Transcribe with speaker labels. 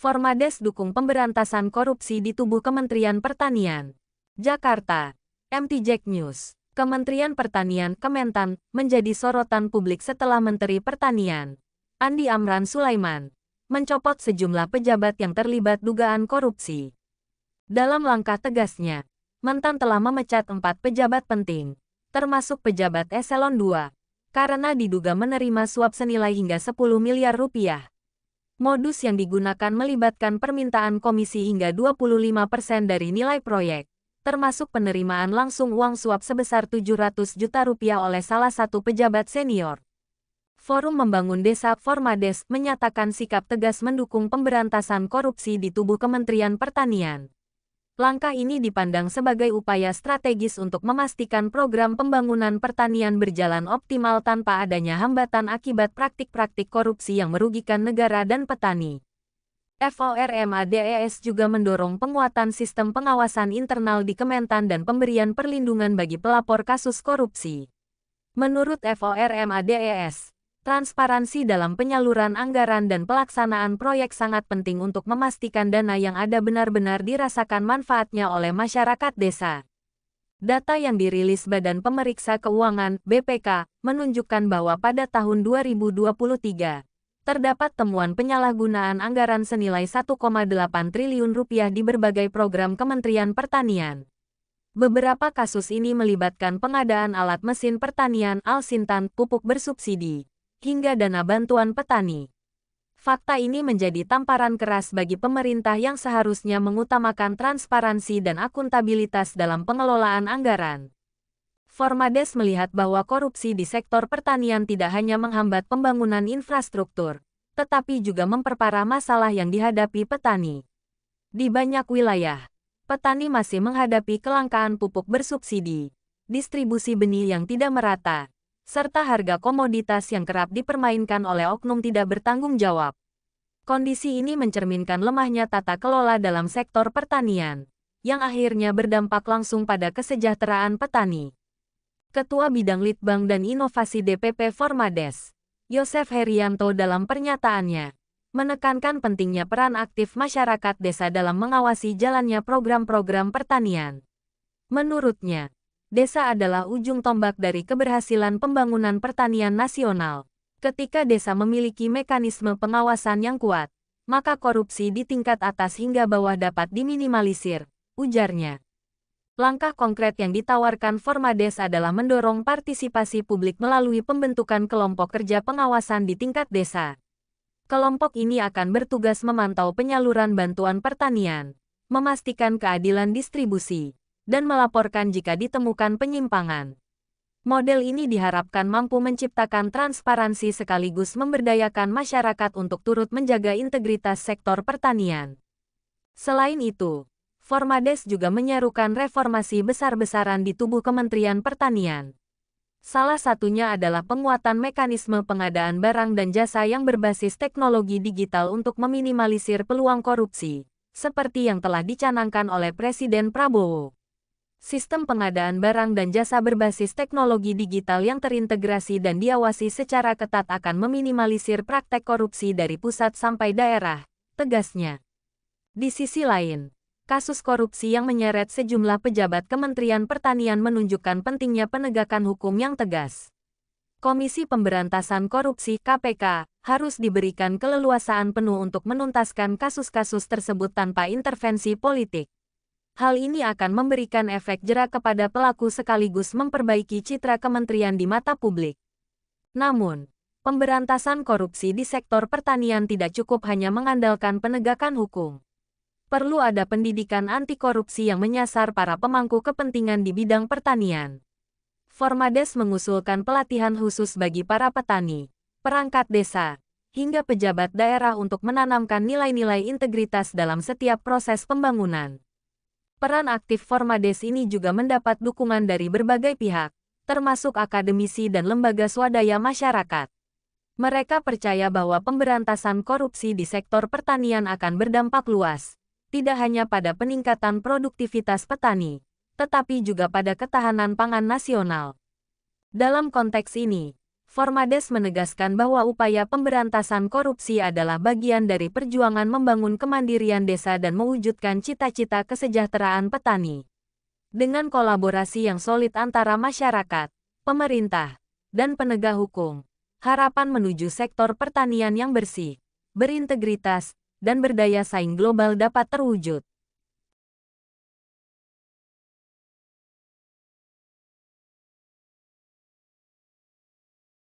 Speaker 1: Formades dukung pemberantasan korupsi di tubuh Kementerian Pertanian. Jakarta, MT Jack News. Kementerian Pertanian Kementan menjadi sorotan publik setelah Menteri Pertanian, Andi Amran Sulaiman, mencopot sejumlah pejabat yang terlibat dugaan korupsi. Dalam langkah tegasnya, Mentan telah memecat 4 pejabat penting, termasuk pejabat eselon 2, karena diduga menerima suap senilai hingga 10 miliar rupiah. Modus yang digunakan melibatkan permintaan komisi hingga 25% dari nilai proyek, termasuk penerimaan langsung uang suap sebesar 700 juta rupiah oleh salah satu pejabat senior. Forum Membangun Desa Formades menyatakan sikap tegas mendukung pemberantasan korupsi di tubuh Kementerian Pertanian. Langkah ini dipandang sebagai upaya strategis untuk memastikan program pembangunan pertanian berjalan optimal tanpa adanya hambatan akibat praktik-praktik korupsi yang merugikan negara dan petani. FORMADES juga mendorong penguatan sistem pengawasan internal di Kementan dan pemberian perlindungan bagi pelapor kasus korupsi. Menurut FORMADES, transparansi dalam penyaluran anggaran dan pelaksanaan proyek sangat penting untuk memastikan dana yang ada benar-benar dirasakan manfaatnya oleh masyarakat desa. Data yang dirilis Badan Pemeriksa Keuangan (BPK) menunjukkan bahwa pada tahun 2023, terdapat temuan penyalahgunaan anggaran senilai 1,8 triliun rupiah di berbagai program Kementerian Pertanian. Beberapa kasus ini melibatkan pengadaan alat mesin pertanian, Al-Sintan, pupuk bersubsidi, hingga dana bantuan petani. Fakta ini menjadi tamparan keras bagi pemerintah yang seharusnya mengutamakan transparansi dan akuntabilitas dalam pengelolaan anggaran. Formades melihat bahwa korupsi di sektor pertanian tidak hanya menghambat pembangunan infrastruktur, tetapi juga memperparah masalah yang dihadapi petani. Di banyak wilayah, petani masih menghadapi kelangkaan pupuk bersubsidi, distribusi benih yang tidak merata, serta harga komoditas yang kerap dipermainkan oleh oknum tidak bertanggung jawab. Kondisi ini mencerminkan lemahnya tata kelola dalam sektor pertanian, yang akhirnya berdampak langsung pada kesejahteraan petani. Ketua Bidang Litbang dan Inovasi DPP Formades, Yosef Herianto dalam pernyataannya, menekankan pentingnya peran aktif masyarakat desa dalam mengawasi jalannya program-program pertanian. Menurutnya, desa adalah ujung tombak dari keberhasilan pembangunan pertanian nasional. Ketika desa memiliki mekanisme pengawasan yang kuat, maka korupsi di tingkat atas hingga bawah dapat diminimalisir, ujarnya. Langkah konkret yang ditawarkan Formades adalah mendorong partisipasi publik melalui pembentukan kelompok kerja pengawasan di tingkat desa. Kelompok ini akan bertugas memantau penyaluran bantuan pertanian, memastikan keadilan distribusi, dan melaporkan jika ditemukan penyimpangan. Model ini diharapkan mampu menciptakan transparansi sekaligus memberdayakan masyarakat untuk turut menjaga integritas sektor pertanian. Selain itu, Formades juga menyerukan reformasi besar-besaran di tubuh Kementerian Pertanian. Salah satunya adalah penguatan mekanisme pengadaan barang dan jasa yang berbasis teknologi digital untuk meminimalisir peluang korupsi, seperti yang telah dicanangkan oleh Presiden Prabowo. Sistem pengadaan barang dan jasa berbasis teknologi digital yang terintegrasi dan diawasi secara ketat akan meminimalisir praktek korupsi dari pusat sampai daerah, tegasnya. Di sisi lain, kasus korupsi yang menyeret sejumlah pejabat Kementerian Pertanian menunjukkan pentingnya penegakan hukum yang tegas. Komisi Pemberantasan Korupsi (KPK) harus diberikan keleluasaan penuh untuk menuntaskan kasus-kasus tersebut tanpa intervensi politik. Hal ini akan memberikan efek jera kepada pelaku sekaligus memperbaiki citra kementerian di mata publik. Namun, pemberantasan korupsi di sektor pertanian tidak cukup hanya mengandalkan penegakan hukum. Perlu ada pendidikan anti korupsi yang menyasar para pemangku kepentingan di bidang pertanian. Formades mengusulkan pelatihan khusus bagi para petani, perangkat desa, hingga pejabat daerah untuk menanamkan nilai-nilai integritas dalam setiap proses pembangunan. Peran aktif Formades ini juga mendapat dukungan dari berbagai pihak, termasuk akademisi dan lembaga swadaya masyarakat. Mereka percaya bahwa pemberantasan korupsi di sektor pertanian akan berdampak luas, tidak hanya pada peningkatan produktivitas petani, tetapi juga pada ketahanan pangan nasional. Dalam konteks ini, Formades menegaskan bahwa upaya pemberantasan korupsi adalah bagian dari perjuangan membangun kemandirian desa dan mewujudkan cita-cita kesejahteraan petani. Dengan kolaborasi yang solid antara masyarakat, pemerintah, dan penegak hukum, harapan menuju sektor pertanian yang bersih, berintegritas, dan berdaya saing global dapat terwujud.